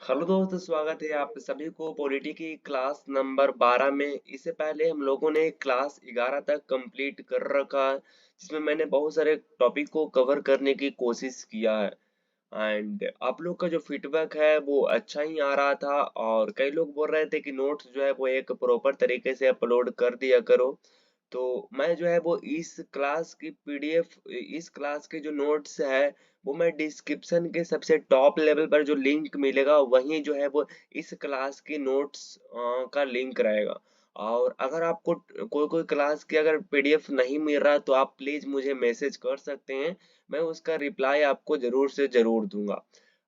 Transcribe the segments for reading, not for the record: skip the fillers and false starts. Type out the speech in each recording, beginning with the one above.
Hello दोस्त, स्वागत है आप सभी को पॉलिटी की क्लास नंबर 12 में। इससे पहले हम लोगों ने क्लास 11 तक कंप्लीट कर रखा है, जिसमें मैंने बहुत सारे टॉपिक को कवर करने की कोशिश किया है। एंड आप लोग का जो फीडबैक है वो अच्छा ही आ रहा था, और कई लोग बोल रहे थे कि नोट्स जो है वो एक प्रॉपर तरीके से अपलोड कर दिया करो। तो मैं जो है वो इस क्लास की पीडीएफ, इस क्लास के जो नोट्स है वो मैं डिस्क्रिप्शन के सबसे टॉप लेवल पर जो लिंक मिलेगा वहीं जो है वो इस क्लास की नोट्स का लिंक रहेगा। और अगर आपको कोई कोई क्लास की अगर पीडीएफ नहीं मिल रहा तो आप प्लीज मुझे मैसेज कर सकते हैं। मैं उसका रिप्लाई आपको जरूर से जरूर दूंगा।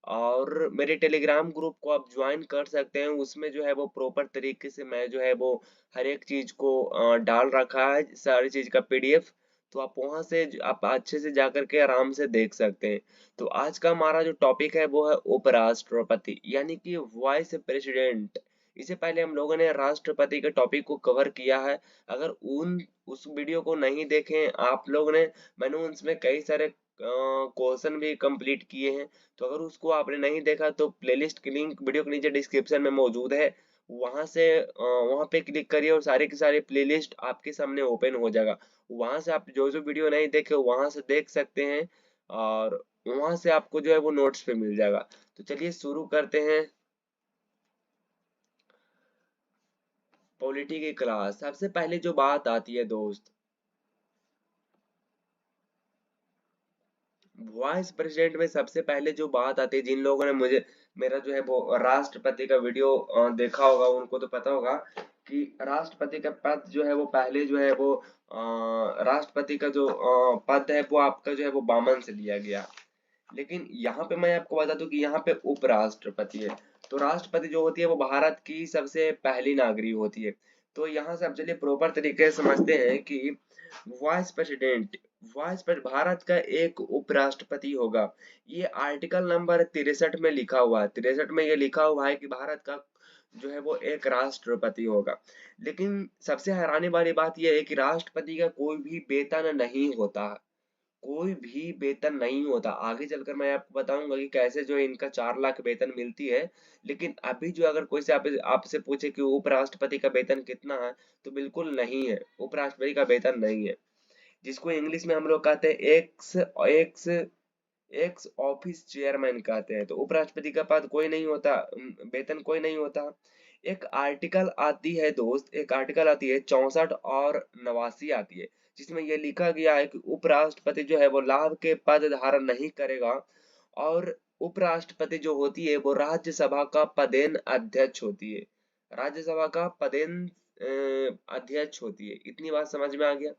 और मेरे टेलीग्राम ग्रुप को आप ज्वाइन कर सकते हैं, उसमें जो है वो प्रॉपर तरीके से मैं जो है वो हर एक चीज को डाल रखा है, सारी चीज का पीडीएफ। तो आप वहां से आप अच्छे से जाकर के आराम से देख सकते हैं। तो आज का हमारा जो टॉपिक है वो है उपराष्ट्रपति, यानी कि वाइस प्रेसिडेंट। इससे पहले हम लोगों ने राष्ट्रपति के टॉपिक को कवर किया है। अगर उन उस वीडियो को नहीं देखे आप लोग ने, मैंने उसमें कई सारे क्वेश्चन भी कंप्लीट किए हैं। तो अगर उसको आपने नहीं देखा तो प्लेलिस्ट की लिंक वीडियो के नीचे डिस्क्रिप्शन में मौजूद है। वहां से वहां पे क्लिक करिए और सारे के सारे प्लेलिस्ट आपके सामने ओपन हो जाएगा। वहां से आप जो जो वीडियो नहीं देखे वहां से देख सकते हैं, और वहां से आपको जो है वो नोट्स पे मिल जाएगा। तो चलिए शुरू करते हैं पॉलिटी की क्लास। सबसे पहले जो बात आती है दोस्त, वॉइस प्रेसिडेंट में सबसे पहले जो बात आती है, जिन लोगों ने मुझे मेरा जो है वो राष्ट्रपति का वीडियो देखा होगा उनको तो पता होगा कि राष्ट्रपति का पद जो है वो पहले जो है वो राष्ट्रपति का जो पद है वो आपका जो है वो बामन से लिया गया। लेकिन यहाँ पे मैं आपको बता दूं कि यहाँ पे उपराष्ट्रपति है। तो राष्ट्रपति जो होती है वो भारत की सबसे पहली नागरिक होती है। तो यहाँ से आप चलिए प्रॉपर तरीके से समझते हैं कि वाइस प्रेसिडेंट, भारत का एक उपराष्ट्रपति होगा। ये आर्टिकल नंबर 63 में लिखा हुआ है। 63 में ये लिखा हुआ है कि भारत का जो है वो एक राष्ट्रपति होगा। लेकिन सबसे हैरानी वाली बात यह है कि राष्ट्रपति का कोई भी वेतन नहीं होता, कोई भी वेतन नहीं होता। आगे चलकर मैं आपको बताऊंगा कि कैसे जो है इनका 4 लाख वेतन मिलती है। लेकिन अभी जो अगर कोई से आपसे पूछे कि उपराष्ट्रपति का वेतन कितना है, तो बिल्कुल नहीं है, उपराष्ट्रपति का वेतन नहीं है। जिसको इंग्लिश में हम लोग कहते हैं x x x office chairman कहते हैं। तो उपराष्ट्रपति का पद कोई नहीं होता, वेतन कोई नहीं होता। एक आर्टिकल आती है दोस्त, एक आर्टिकल आती है 64 और 89 आती है, जिसमें ये लिखा गया है कि उपराष्ट्रपति जो है वो लाभ के पद धारण नहीं करेगा। और उपराष्ट्रपति जो होती है वो राज्यसभा का पदेन अध्यक्ष होती है। राज्यसभा का पदेन अध्यक्ष होती है। इतनी बात समझ में आ गया।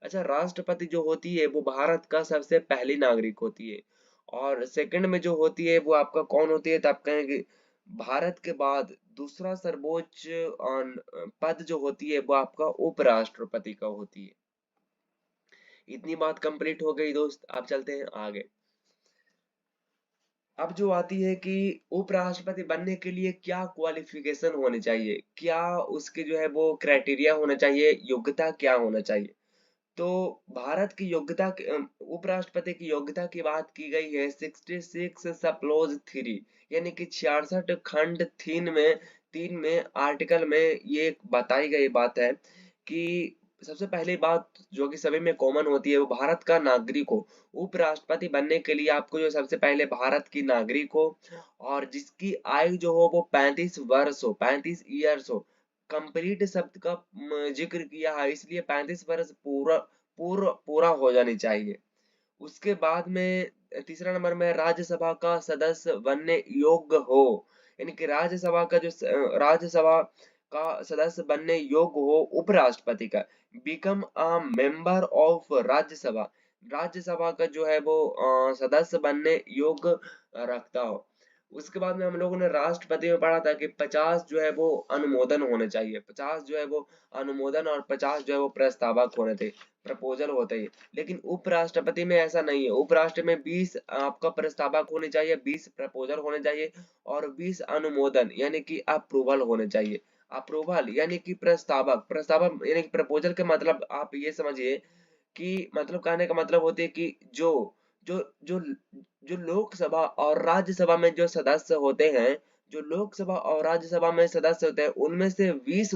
अच्छा, राष्ट्रपति जो होती है वो भारत का सबसे पहली नागरिक होती है। और सेकंड में जो होती है वो आपका कौन होती है, तो आप कहेंगे भारत के बाद दूसरा सर्वोच्च पद जो होती है वो आपका उपराष्ट्रपति का होती है। इतनी बात कंप्लीट हो गई दोस्त, आप चलते हैं आगे। अब जो आती है कि उपराष्ट्रपति बनने के लिए क्या क्वालिफिकेशन होनी चाहिए, क्या उसके जो है वो क्राइटेरिया होना चाहिए, योग्यता क्या होना चाहिए। तो भारत की योग्यता उपराष्ट्रपति की योग्यता की बात की गई है 66 सप्लोज 3, यानी कि 66 खंड 3 में आर्टिकल में ये बताई गई बात है कि सबसे पहली बात जो कि सभी में कॉमन होती है वो भारत का नागरिक हो। उपराष्ट्रपति बनने के लिए आपको जो सबसे पहले भारत की नागरिक हो, और जिसकी आयु जो हो वो 35 वर्ष हो, 35 ईयर्स हो। कंप्लीट शब्द का जिक्र किया है, इसलिए 35 वर्ष पूरा पूरा पूरा हो जानी चाहिए। उसके बाद में तीसरा नंबर में राज्यसभा का सदस्य बनने योग्य हो, यानी कि राज्यसभा का सदस्य बनने योग्य हो उपराष्ट्रपति का। Become a member of Rajya Sabha, Rajya Sabha का जो है वो सदस्य बनने योग्य रखता हो। उसके बाद में हम लोगों ने राष्ट्रपति में पढ़ा था कि 50 जो है वो अनुमोदन होने चाहिए, 50 जो है वो अनुमोदन और 50 जो है वो प्रस्तावक होने थे, प्रपोजल होते हैं। लेकिन उपराष्ट्रपति में ऐसा नहीं है। उपराष्ट्र में 20 आपका प्रस्तावक होने चाहिए, 20 प्रपोजल होने चाहिए, और 20 अनुमोदन यानी कि अप्रूवल होने चाहिए। अप्रूवल यानी कि प्रस्तावक, प्रस्तावक यानी कि प्रपोजल के मतलब आप ये समझिए कि मतलब कहने का मतलब होती है कि जो जो जो जो लोकसभा और राज्यसभा में जो सदस्य होते हैं, जो लोकसभा और राज्यसभा में सदस्य होते हैं उनमें से 20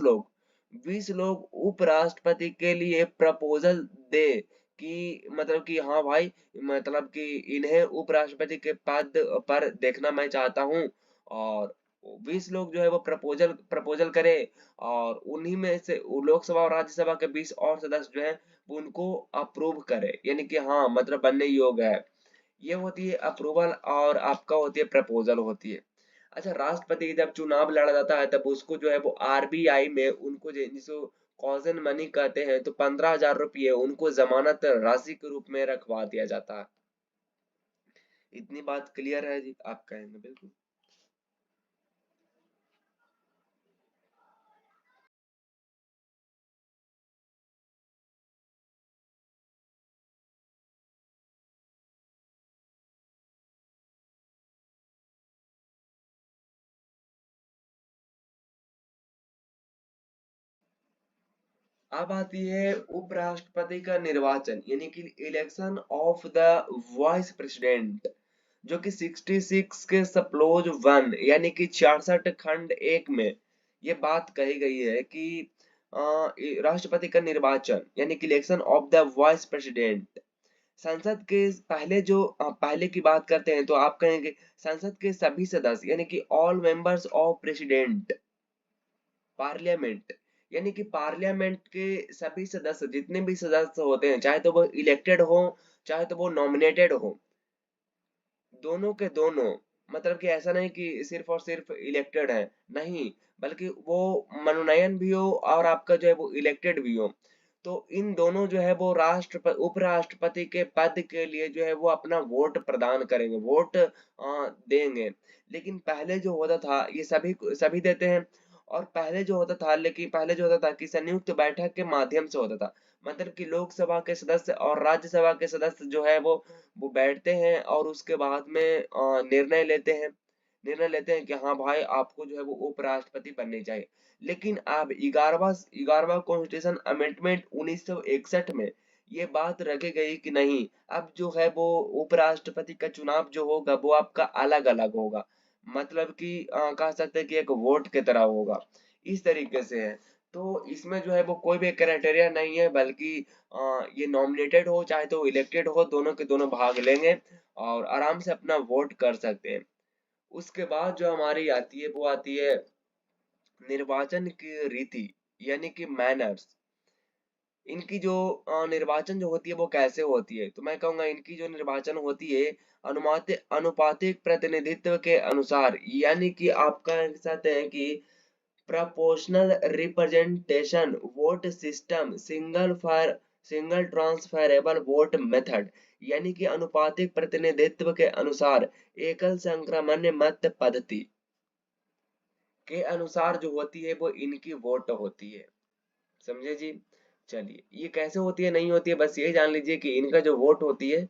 लोग उपराष्ट्रपति के लिए प्रपोजल दे कि मतलब कि हाँ भाई, मतलब कि इन्हें उपराष्ट्रपति के पद पर देखना मैं चाहता हूँ। और 20 लोग जो है वो प्रपोजल प्रपोजल करे, और उन्हीं में से लोकसभा और राज्यसभा के 20 और सदस्य जो है उनको अप्रूव करे, यानी कि हाँ मतलब बनने योग्य है। ये होती है अप्रूवल, और आपका होती है प्रपोजल होती है। अच्छा, राष्ट्रपति की जब चुनाव लड़ा जाता है तब उसको जो है वो आरबीआई में उनको जिसको कॉजन मनी कहते हैं, तो 15,000 रुपये उनको जमानत राशि के रूप में रखवा दिया जाता है। इतनी बात क्लियर है जी? आप कहेंगे बिल्कुल। अब आती है उपराष्ट्रपति का निर्वाचन, यानी कि election of the vice president, जो कि 66 के सप्लोज 1 यानी कि 66 खंड 1 में ये बात कही गई है कि राष्ट्रपति का निर्वाचन यानी कि election of the vice president, संसद के पहले जो पहले की बात करते हैं तो आप कहेंगे संसद के सभी सदस्य यानी कि all members of president parliament, यानी कि पार्लियामेंट के सभी सदस्य, जितने भी सदस्य होते हैं, चाहे तो वो इलेक्टेड हो चाहे तो वो नॉमिनेटेड हो, दोनों के दोनों, मतलब कि ऐसा नहीं कि सिर्फ और सिर्फ इलेक्टेड है, नहीं, बल्कि वो मनोनयन भी हो और आपका जो है वो इलेक्टेड भी हो, तो इन दोनों जो है वो उपराष्ट्रपति के पद के लिए जो है वो अपना वोट प्रदान करेंगे, वोट देंगे। लेकिन पहले जो होता था ये सभी देते हैं, और पहले जो होता था, लेकिन पहले जो होता था कि संयुक्त बैठक के माध्यम से होता था, मतलब कि लोकसभा के सदस्य और राज्यसभा के सदस्य जो है वो बैठते हैं और उसके बाद में निर्णय लेते हैं कि हाँ भाई आपको जो है वो उपराष्ट्रपति बनने चाहिए। लेकिन अब 11वां कॉन्स्टिट्यूशन अमेंडमेंट 1961 में ये बात रखी गई कि नहीं, अब जो है वो उपराष्ट्रपति का चुनाव जो होगा वो आपका अलग अलग होगा, मतलब कि कह सकते हैं कि एक वोट की तरह होगा, इस तरीके से है। तो इसमें जो है वो कोई भी क्राइटेरिया नहीं है, बल्कि ये नॉमिनेटेड हो चाहे तो इलेक्टेड हो, दोनों के दोनों भाग लेंगे और आराम से अपना वोट कर सकते हैं। उसके बाद जो हमारी आती है वो आती है निर्वाचन की रीति, यानी कि मैनर्स। इनकी जो निर्वाचन जो होती है वो कैसे होती है, तो मैं कहूंगा इनकी जो निर्वाचन होती है अनुपातिक प्रतिनिधित्व के अनुसार, यानी कि आप कह सकते हैं कि proportional representation vote system single transferable vote method, यानी कि अनुपातिक प्रतिनिधित्व के अनुसार एकल संक्रमण मत पद्धति के अनुसार जो होती है वो इनकी वोट होती है। समझे जी? चलिए, ये कैसे होती है नहीं होती है बस ये जान लीजिए कि इनका जो वोट होती है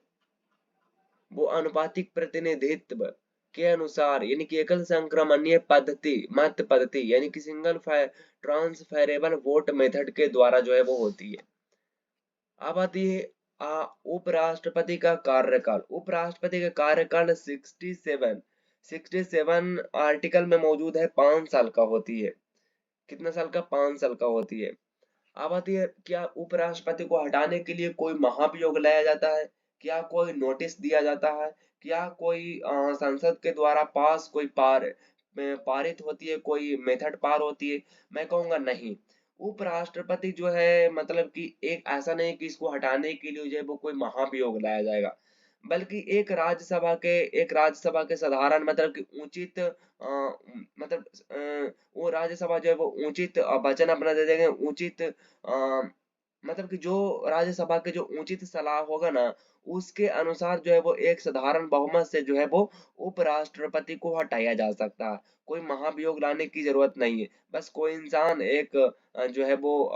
वो अनुपातिक प्रतिनिधित्व के अनुसार, यानी कि एकल संक्रमणीय पद्धति मत पद्धति यानी कि ट्रांसफरेबल वोट मेथड के द्वारा जो है वो होती है। अब आती है उपराष्ट्रपति का कार्यकाल। उपराष्ट्रपति का कार्यकाल 67 आर्टिकल में मौजूद है, 5 साल का होती है। कितना साल का? 5 साल का होती है। अब आती है, क्या उपराष्ट्रपति को हटाने के लिए कोई महाभियोग लाया जाता है? क्या कोई नोटिस दिया जाता है? क्या कोई संसद के द्वारा पारित होती है, कोई मेथड पार होती है? मैं कहूंगा नहीं। उपराष्ट्रपति जो है मतलब कि एक ऐसा नहीं कि इसको हटाने के लिए जो है वो कोई महाभियोग लाया जाएगा, बल्कि एक राज्यसभा के साधारण मतलब कि उचित मतलब वो राज्यसभा जो है वो उचित वचन अपना दे देंगे, उचित मतलब कि जो राज्यसभा के जो उचित सलाह होगा ना, उसके अनुसार जो है वो एक साधारण बहुमत से जो है वो उपराष्ट्रपति को हटाया जा सकता है। कोई महाभियोग लाने की जरूरत नहीं है। बस कोई इंसान एक जो है वो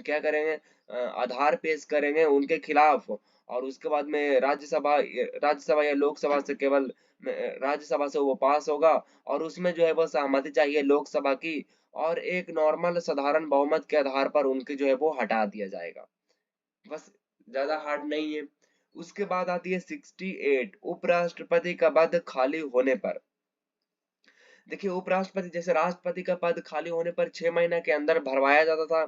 क्या करेंगे, आधार पेश करेंगे उनके खिलाफ, और उसके बाद में राज्यसभा या लोकसभा से केवल राज्यसभा से वो पास होगा, और उसमें जो है वो सहमति चाहिए लोकसभा की, और एक नॉर्मल साधारण बहुमत के आधार पर उनके जो है वो हटा दिया जाएगा। बस, ज्यादा हार्ड नहीं है। उसके बाद आती है 68 उपराष्ट्रपति का पद खाली होने पर। देखिए उपराष्ट्रपति, जैसे राष्ट्रपति का पद खाली होने पर 6 महीने के अंदर भरवाया जाता था,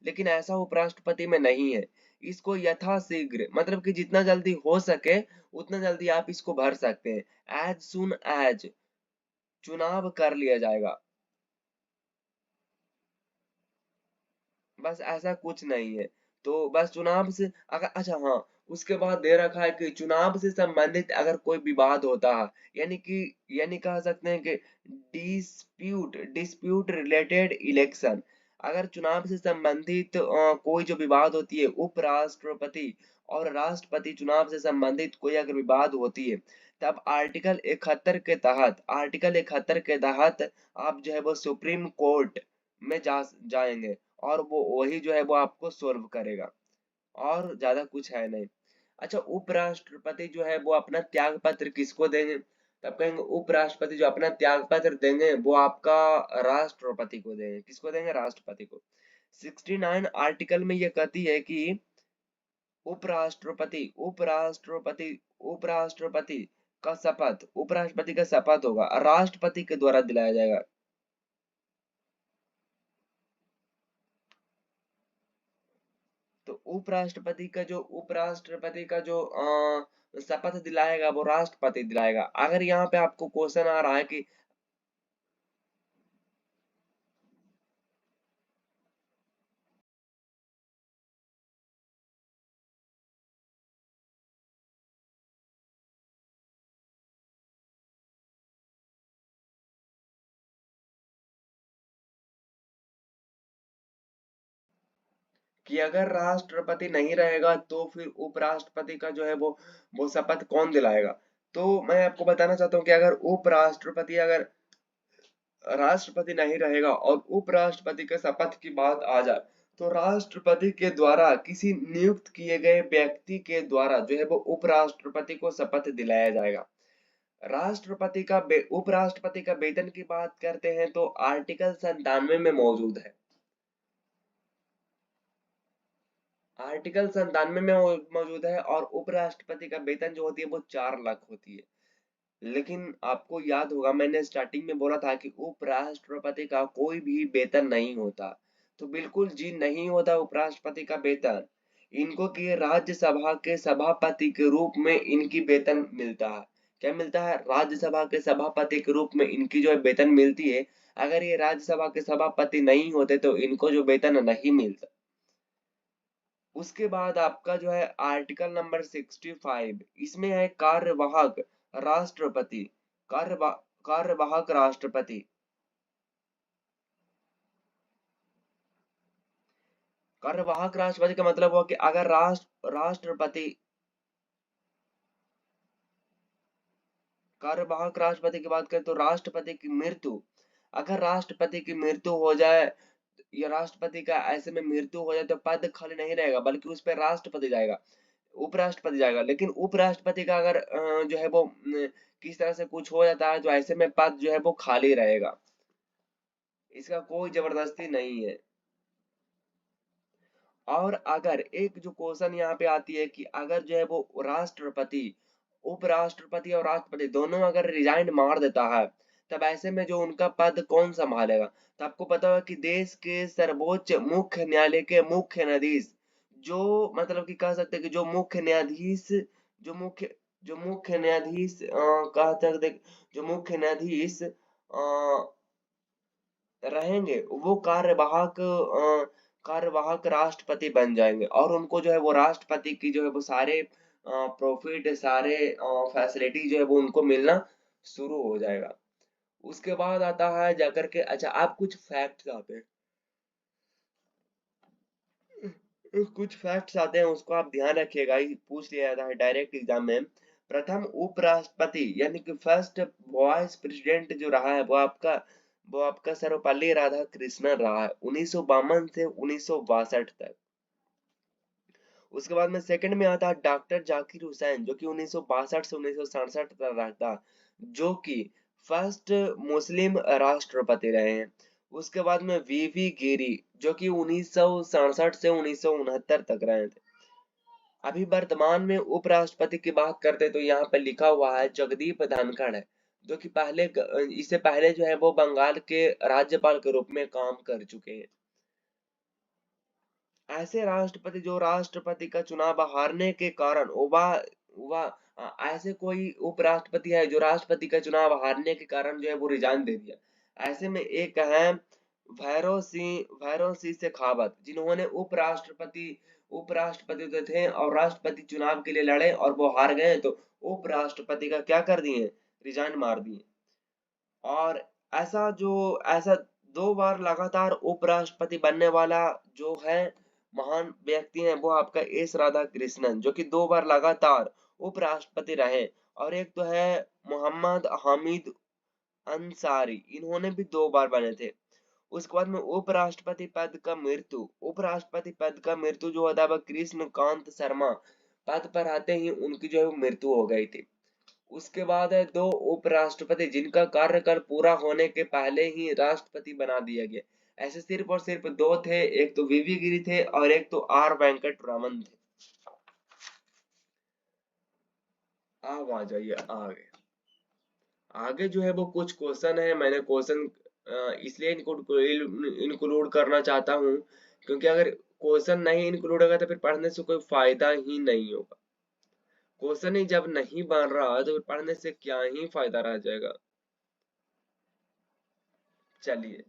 लेकिन ऐसा उपराष्ट्रपति में नहीं है। इसको यथाशीघ्र, मतलब कि जितना जल्दी हो सके उतना जल्दी आप इसको भर सकते हैं। एज सुन एज चुनाव कर लिया जाएगा, बस ऐसा कुछ नहीं है। तो बस चुनाव से अगर, अच्छा हाँ, उसके बाद दे रखा है कि चुनाव से संबंधित अगर कोई विवाद होता है, यानी कह सकते हैं कि डिस्प्यूट रिलेटेड इलेक्शन, अगर चुनाव से संबंधित कोई जो विवाद होती है, उपराष्ट्रपति और राष्ट्रपति चुनाव से संबंधित कोई अगर विवाद होती है, तब आर्टिकल 71 के तहत आप जो है वो सुप्रीम कोर्ट में जाएंगे, और वो वही जो है वो आपको सोल्व करेगा, और ज्यादा कुछ है नहीं। अच्छा, उपराष्ट्रपति जो है वो अपना त्याग पत्र किसको देंगे? तब कहेंगे उपराष्ट्रपति जो अपना त्याग पत्र देंगे वो आपका राष्ट्रपति को देंगे। किसको देंगे? राष्ट्रपति को। 69 आर्टिकल में ये कहती है कि उपराष्ट्रपति उपराष्ट्रपति उपराष्ट्रपति उपराष्ट्रपति का शपथ होगा, राष्ट्रपति के द्वारा दिलाया जाएगा। तो उपराष्ट्रपति का जो शपथ दिलाएगा वो राष्ट्रपति दिलाएगा। अगर यहाँ पे आपको क्वेश्चन आ रहा है कि अगर राष्ट्रपति नहीं रहेगा तो फिर उपराष्ट्रपति का जो है वो शपथ कौन दिलाएगा? तो मैं आपको बताना चाहता हूँ कि अगर राष्ट्रपति नहीं रहेगा और उपराष्ट्रपति के शपथ की बात आ जाए, तो राष्ट्रपति के द्वारा किसी नियुक्त किए गए व्यक्ति के द्वारा जो है वो उपराष्ट्रपति को शपथ दिलाया जाएगा। उपराष्ट्रपति का वेतन की बात करते हैं तो आर्टिकल 97 में मौजूद है। आर्टिकल 97 में मौजूद है, और उपराष्ट्रपति का वेतन जो होती है वो 4 लाख होती है। लेकिन आपको याद होगा मैंने स्टार्टिंग में बोला था कि उपराष्ट्रपति का कोई भी वेतन नहीं होता। तो बिल्कुल जी, नहीं होता उपराष्ट्रपति का वेतन। इनको कि राज्यसभा के सभापति के रूप में इनकी वेतन मिलता है। क्या मिलता है? राज्यसभा के सभापति के रूप में इनकी जो है वेतन मिलती है। अगर ये राज्यसभा के सभापति नहीं होते तो इनको जो वेतन नहीं मिलता। उसके बाद आपका जो है आर्टिकल नंबर 65, इसमें है राष्ट्रपति कार्यवा, कार्यवाहक राष्ट्रपति। कार्यवाहक राष्ट्रपति का मतलब हुआ कि अगर राष्ट्रपति कार्यवाहक राष्ट्रपति की बात करें तो राष्ट्रपति की मृत्यु, अगर राष्ट्रपति की मृत्यु हो जाए या राष्ट्रपति का ऐसे में मृत्यु हो जाए तो पद खाली नहीं रहेगा, बल्कि उस पर राष्ट्रपति जाएगा, उपराष्ट्रपति जाएगा। लेकिन उपराष्ट्रपति का अगर जो है वो किस तरह से कुछ हो जाता है तो ऐसे में पद जो है वो खाली रहेगा। इसका कोई जबरदस्ती नहीं है। और अगर एक जो क्वेश्चन यहाँ पे आती है कि अगर जो है वो राष्ट्रपति, उपराष्ट्रपति और राष्ट्रपति दोनों अगर रिजाइन मार देता है, तब ऐसे में जो उनका पद कौन संभालेगा? तो आपको पता होगा कि देश के सर्वोच्च मुख्य न्यायालय के मुख्य न्यायाधीश, जो मतलब कि कह सकते हैं कि जो मुख्य जो मुख्य न्यायाधीश कह सकते जो मुख्य न्यायाधीश रहेंगे, वो कार्यवाहक राष्ट्रपति बन जाएंगे, और उनको जो है वो राष्ट्रपति की जो है वो सारे प्रॉफिट, सारे फैसिलिटी जो है वो उनको मिलना शुरू हो जाएगा। उसके बाद आता है जाकर के, अच्छा आप कुछ फैक्ट्स आते हैं, उसको आप ध्यान रखिएगा, ये पूछ लिया जाता है डायरेक्ट एग्जाम में। प्रथम उपराष्ट्रपति यानी कि फर्स्ट वाइस प्रेसिडेंट जो रहा है वो आपका सर्वपल्ली राधाकृष्णन रहा है 1952 से 1962 तक। उसके बाद में सेकंड में आता है डॉक्टर जाकिर हुसैन, जो कि 1962 से 1967 तक रहता, जो कि फर्स्ट मुस्लिम राष्ट्रपति रहे हैं। उसके बाद में वीवी गिरी, जो कि 1967 से 1969 तक रहे थे। अभी वर्तमान में उपराष्ट्रपति की बात करते तो यहाँ पे लिखा हुआ है जगदीप धनखड़ है, जो कि इससे पहले जो है वो बंगाल के राज्यपाल के रूप में काम कर चुके हैं। ऐसे राष्ट्रपति जो राष्ट्रपति का चुनाव हारने के कारण ऐसे कोई उपराष्ट्रपति है जो राष्ट्रपति का चुनाव हारने के कारण जो है वो रिजाइन दे दिया। ऐसे में एक है भैरों सिंह शेखावत, जिन्होंने उपराष्ट्रपति तो थे और राष्ट्रपति चुनाव के लिए लड़े और वो हार गए, तो उपराष्ट्रपति का क्या कर दिए, रिजाइन मार दिए। और ऐसा 2 बार लगातार उपराष्ट्रपति बनने वाला जो है महान व्यक्ति है वो आपका एस राधा कृष्णन, जो कि 2 बार लगातार उपराष्ट्रपति रहे। और एक तो है मोहम्मद हामिद अंसारी, इन्होंने भी 2 बार बने थे। उसके बाद में उपराष्ट्रपति पद का मृत्यु जो होता है कृष्णकांत शर्मा पद पर आते ही उनकी जो है मृत्यु हो गई थी। उसके बाद है 2 उपराष्ट्रपति जिनका कार्यकाल पूरा होने के पहले ही राष्ट्रपति बना दिया गया। ऐसे सिर्फ और सिर्फ 2 थे, एक तो वीवी गिरी थे और एक तो आर वेंकट रमन थे। अब आ जाइए आगे। आगे जो है वो कुछ क्वेश्चन है, मैंने क्वेश्चन इसलिए इंक्लूड करना चाहता हूँ क्योंकि अगर क्वेश्चन नहीं इंक्लूड होगा तो फिर पढ़ने से कोई फायदा ही नहीं होगा। क्वेश्चन ही जब नहीं बन रहा तो फिर पढ़ने से क्या ही फायदा रह जाएगा। चलिए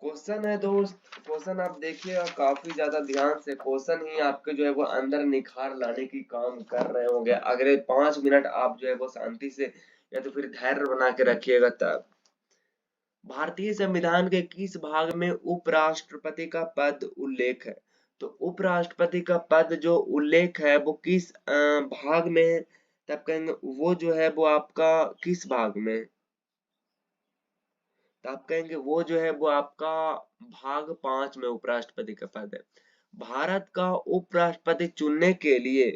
क्वेश्चन है दोस्त, क्वेश्चन आप देखिएगा काफी ज्यादा ध्यान से। क्वेश्चन ही आपके जो है वो अंदर निखार लाने की काम कर रहे होंगे। अगले 5 मिनट आप जो है वो शांति से या तो फिर धैर्य बना के रखिएगा। तब भारतीय संविधान के किस भाग में उपराष्ट्रपति का पद उल्लेख है? तो उपराष्ट्रपति का पद जो उल्लेख है वो किस भाग में है? तब कहेंगे वो जो है वो आपका किस भाग में है? तो आप कहेंगे वो जो है वो आपका भाग 5 में उपराष्ट्रपति का पद है। भारत का उपराष्ट्रपति चुनने के लिए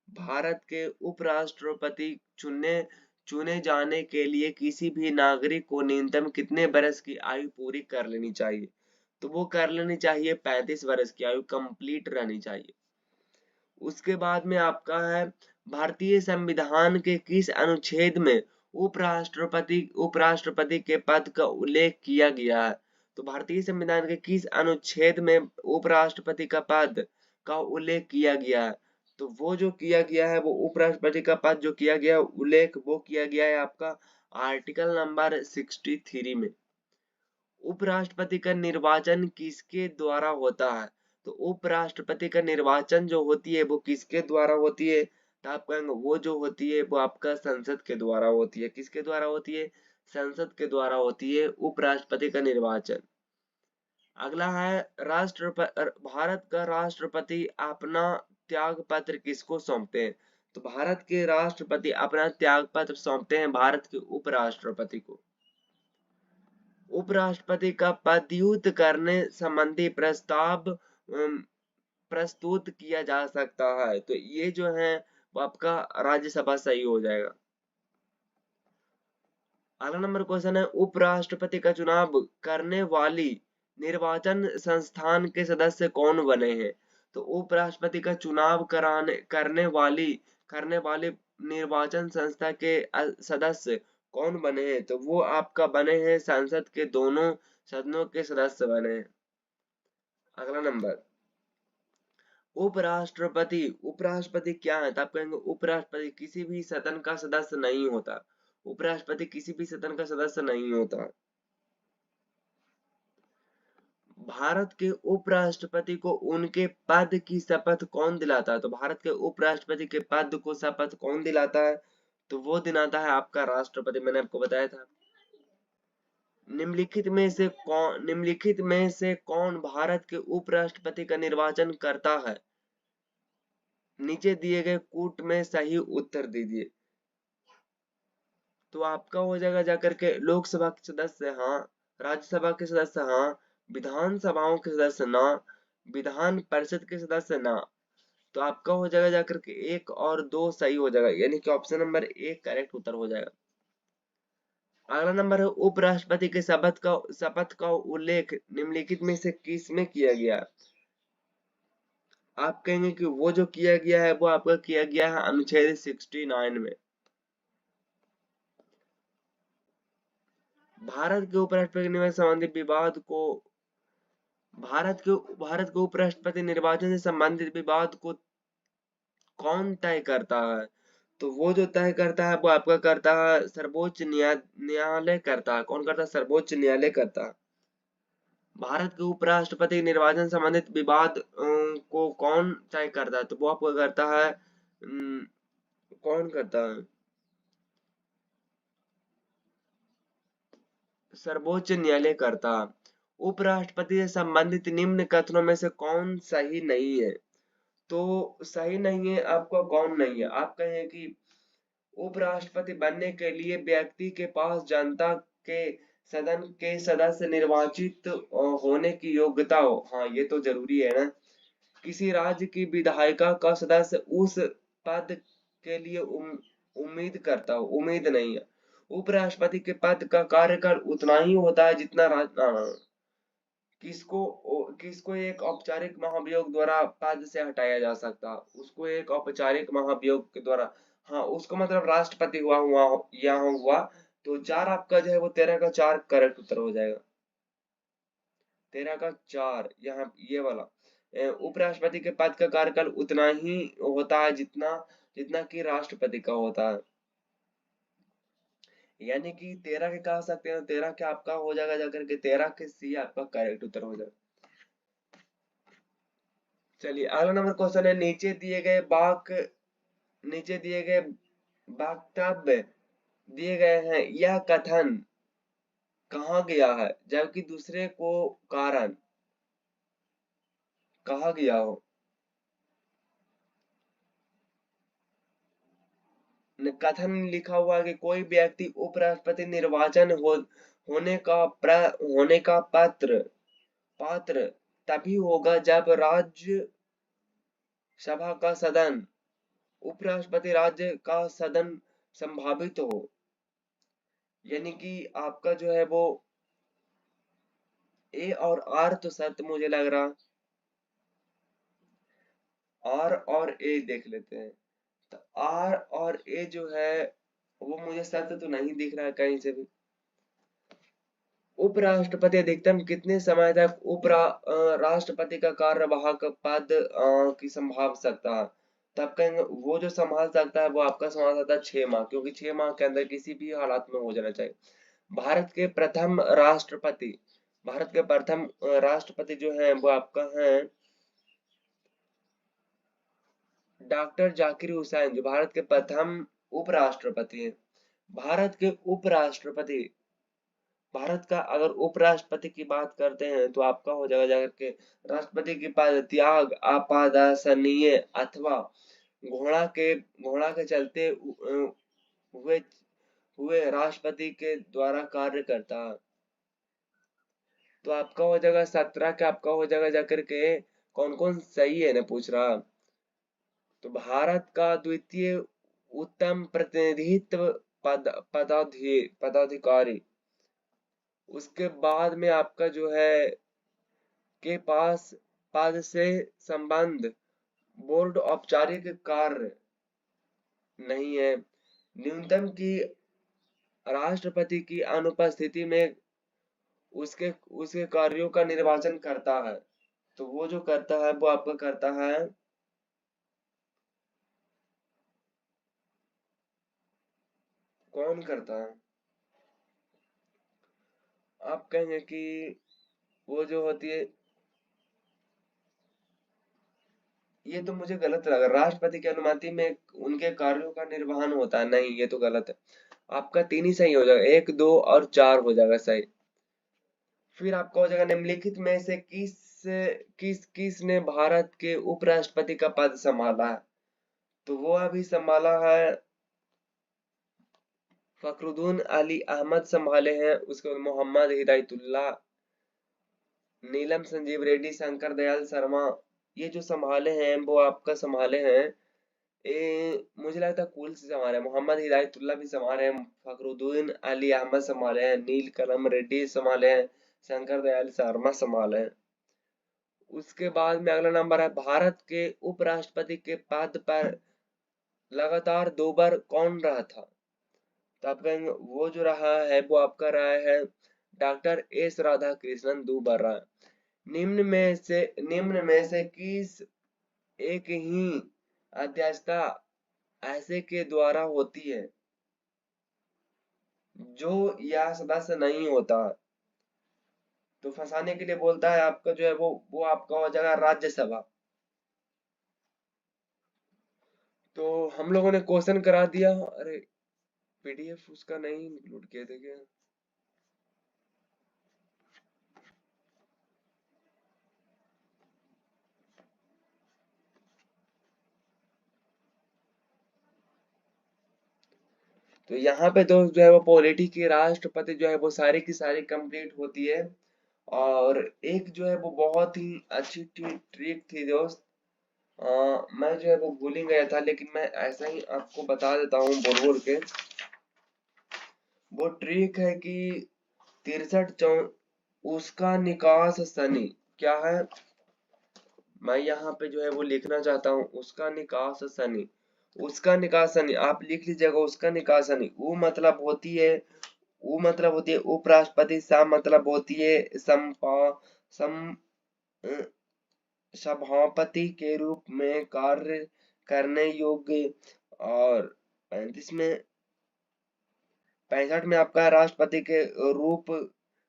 भारत के उपराष्ट्रपति चुने जाने के लिए किसी भी नागरिक को न्यूनतम कितने बरस की आयु पूरी कर लेनी चाहिए? तो वो कर लेनी चाहिए 35 वर्ष की आयु कंप्लीट रहनी चाहिए। उसके बाद में आपका है भारतीय संविधान के किस अनुच्छेद में उपराष्ट्रपति के पद का उल्लेख किया गया है? तो भारतीय संविधान के किस अनुच्छेद में उपराष्ट्रपति का पद का उल्लेख किया गया है? तो वो जो किया गया है वो उपराष्ट्रपति का पद जो किया गया उल्लेख वो किया गया है आपका आर्टिकल नंबर 63 में। उपराष्ट्रपति का निर्वाचन किसके द्वारा होता है? तो उपराष्ट्रपति का निर्वाचन जो होती है वो किसके द्वारा होती है? तो आप कहेंगे वो जो होती है वो आपका संसद के द्वारा होती है। किसके द्वारा होती है? संसद के द्वारा होती है उपराष्ट्रपति का निर्वाचन। अगला है भारत का राष्ट्रपति अपना त्याग पत्र किसको सौंपते हैं? तो भारत के राष्ट्रपति अपना त्याग पत्र सौंपते हैं भारत के उपराष्ट्रपति को। उपराष्ट्रपति का पदच्युत करने संबंधी प्रस्ताव प्रस्तुत किया जा सकता है। तो ये जो है वो आपका राज्यसभा सही हो जाएगा। अगला नंबर क्वेश्चन है उपराष्ट्रपति का चुनाव करने वाली निर्वाचन संस्थान के सदस्य कौन बने हैं? तो उपराष्ट्रपति का चुनाव करने वाली निर्वाचन संस्था के सदस्य कौन बने हैं? तो वो आपका बने हैं संसद के दोनों सदनों के सदस्य बने हैं। अगला नंबर उपराष्ट्रपति क्या है? तो आप कहेंगे उपराष्ट्रपति किसी भी सदन का सदस्य नहीं होता। उपराष्ट्रपति किसी भी सदन का सदस्य नहीं होता। भारत के उपराष्ट्रपति को उनके पद की शपथ कौन दिलाता है? तो भारत के उपराष्ट्रपति के पद को शपथ कौन दिलाता है? तो वो दिलाता है आपका राष्ट्रपति। मैंने आपको बताया था। निम्नलिखित में से कौन भारत के उपराष्ट्रपति का निर्वाचन करता है? नीचे दिए गए कूट में सही उत्तर दीजिए। तो आपका हो जाएगा जाकर के लोकसभा के सदस्य हाँ, राज्यसभा के सदस्य हाँ, विधानसभाओं के सदस्य ना, विधान परिषद के सदस्य ना। तो आपका हो जाएगा जाकर के 1 और 2 सही हो जाएगा, यानी कि ऑप्शन नंबर 1 करेक्ट उत्तर हो जाएगा। अगला नंबर है उपराष्ट्रपति के शपथ का उल्लेख निम्नलिखित में से किस में किया गया? आप कहेंगे कि वो जो किया गया है वो आपका किया गया है अनुच्छेद 69 में। भारत के उपराष्ट्रपति निर्वाचन संबंधित विवाद को भारत के उपराष्ट्रपति निर्वाचन से संबंधित विवाद को कौन तय करता है? तो वो जो तय करता है वो आपका करता है सर्वोच्च न्यायालय करता है। कौन करता है? सर्वोच्च न्यायालय करता है। भारत के उपराष्ट्रपति निर्वाचन संबंधित विवाद को कौन तय करता है? तो वो आपका करता है कौन करता है? सर्वोच्च न्यायालय करता है। उपराष्ट्रपति से संबंधित निम्न कथनों में से कौन सही नहीं है? तो सही नहीं है आपका कौन नहीं है? आप कहें कि उपराष्ट्रपति बनने के लिए व्यक्ति के पास जनता के सदन के सदस्य निर्वाचित होने की योग्यता हो। हाँ, ये तो जरूरी है ना। किसी राज्य की विधायिका का सदस्य उस पद के लिए उम्मीद करता हो, उम्मीद नहीं है। उपराष्ट्रपति के पद का कार्यकाल उतना ही होता है जितना किसको एक औपचारिक महाभियोग द्वारा पद से हटाया जा सकता, उसको एक औपचारिक महाभियोग के द्वारा। हाँ, उसको मतलब राष्ट्रपति हुआ हुआ यहाँ हुआ। तो 4 आपका जो है वो 13 का 4 करेक्ट उत्तर हो जाएगा। 13 का 4 यहाँ ये वाला। उपराष्ट्रपति के पद का कार्यकाल उतना ही होता है जितना जितना कि राष्ट्रपति का होता है। यानी कि 13 के कह सकते हैं, 13 के आपका हो जाएगा जाकर के 13 के सी आपका करेक्ट उत्तर हो जाएगा। चलिए अगला नंबर क्वेश्चन है, नीचे दिए गए वक्तव्य दिए गए हैं, यह कथन कहा गया है जबकि दूसरे को कारण कहा गया हो? कथन लिखा हुआ है कि कोई व्यक्ति उपराष्ट्रपति निर्वाचन होने का पात्र तभी होगा जब राज्य सभा का सदन उपराष्ट्रपति राज्य का सदन संभावित हो। यानी कि आपका जो है वो ए और आर तो सत्य मुझे लग रहा, आर और ए देख लेते हैं। तो आर और ए जो है वो मुझे सत्य तो नहीं दिख रहा है कहीं से भी। उपराष्ट्रपति अधिकतम कितने समय तक राष्ट्रपति का कार्यवाहक पद की संभाल सकता है? तब कहेंगे वो जो संभाल सकता है वो आपका संभाल सकता है 6 माह, क्योंकि 6 माह के अंदर किसी भी हालात में हो जाना चाहिए। भारत के प्रथम राष्ट्रपति जो है वो आपका है डॉक्टर जाकिर हुसैन, जो भारत के प्रथम उपराष्ट्रपति हैं। भारत के उपराष्ट्रपति भारत का अगर उपराष्ट्रपति की बात करते हैं तो आपका हो जाएगा जाकर के राष्ट्रपति के पास त्याग अपादसनीय अथवा घोड़ा के चलते हुए हुए राष्ट्रपति के द्वारा कार्य करता है। तो आपका हो जाएगा 17 का आपका हो जाएगा जाकर के कौन कौन सही है ना पूछ रहा। तो भारत का द्वितीय उत्तम प्रतिनिधित्व पदाधिकारी, उसके बाद में आपका जो है के पास पद से संबंध बोर्ड औपचारिक कार्य नहीं है। न्यूनतम की राष्ट्रपति की अनुपस्थिति में उसके उसके कार्यों का निर्वाचन करता है। तो वो जो करता है वो आपका करता है कौन करता है? आप कहेंगे कि वो जो होती है, ये तो मुझे गलत लगा। राष्ट्रपति की अनुमति में उनके कार्यों का निर्वहन होता है, नहीं ये तो गलत है। आपका 3 ही सही हो जाएगा, 1 2 और 4 हो जाएगा सही। फिर आपका हो जाएगा निम्नलिखित में से किस ने भारत के उपराष्ट्रपति का पद संभाला है? तो वो अभी संभाला है फखरुद्दीन अली अहमद संभाले हैं, उसके बाद मोहम्मद हिदायतुल्लाह, नीलम संजीव रेड्डी, शंकर दयाल शर्मा, ये जो संभाले हैं वो आपका संभाले हैं। मुझे लगता है कुल से संभाले हैं। मोहम्मद हिदायतुल्लाह भी संभाले हैं, फखरुद्दीन अली अहमद संभाले हैं, नील कलम रेड्डी संभाले हैं, शंकर दयाल शर्मा संभाले हैं। उसके बाद में अगला नंबर है, भारत के उपराष्ट्रपति के पद पर लगातार 2 बार कौन रहा था? तो आप कहेंगे वो जो रहा है वो आपका रहा है डॉक्टर एस राधा कृष्णन दुबर्रा। निम्न में से किस एक ही अध्यक्षता ऐसे के द्वारा होती है जो यह सदस्य नहीं होता। तो फंसाने के लिए बोलता है आपका जो है वो आपका हो जाएगा राज्यसभा। तो हम लोगों ने क्वेश्चन करा दिया। अरे पीडीएफ उसका नहीं इंक्लूड किए थे क्या? तो यहाँ पे दोस्त जो है वो पॉलिटी की राष्ट्रपति जो है वो सारी की सारी कंप्लीट होती है। और एक जो है वो बहुत ही अच्छी ट्रिक थी दोस्त। मैं जो है वो भूल ही गया था, लेकिन मैं ऐसा ही आपको बता देता हूँ बोल बोल के। वो ट्रिक है कि 63 चौ उसका निकास सनी क्या है। मैं यहाँ पे जो है वो लिखना चाहता हूँ उसका निकास सनी। उसका निकास सनी आप लिख लीजिएगा। उसका निकास सनी वो मतलब होती है, वो मतलब होती है उपराष्ट्रपति। सा मतलब होती है सम अ, सभापति के रूप में कार्य करने योग्य। और 35 में 65 में आपका राष्ट्रपति के रूप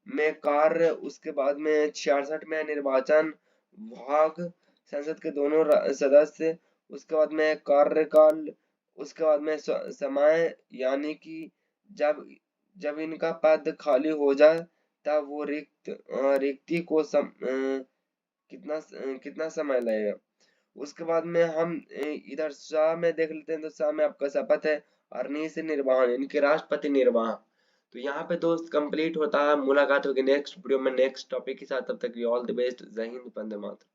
में कार्य। उसके बाद में 66 में निर्वाचन भाग संसद के दोनों सदस्य। उसके बाद में कार्यकाल। उसके बाद में समय यानी कि जब जब इनका पद खाली हो जाए तब वो रिक्ति को कितना समय लगेगा। उसके बाद में हम इधर शाह में देख लेते हैं। तो शाह में आपका शपथ है और नी से निर्वाहन इनके राष्ट्रपति निर्वाह। तो यहाँ पे दोस्त कंप्लीट होता है। मुलाकात होगी नेक्स्ट वीडियो में नेक्स्ट टॉपिक के साथ। तब तक ऑल द बेस्ट। जय हिंद, वंदे मातरम।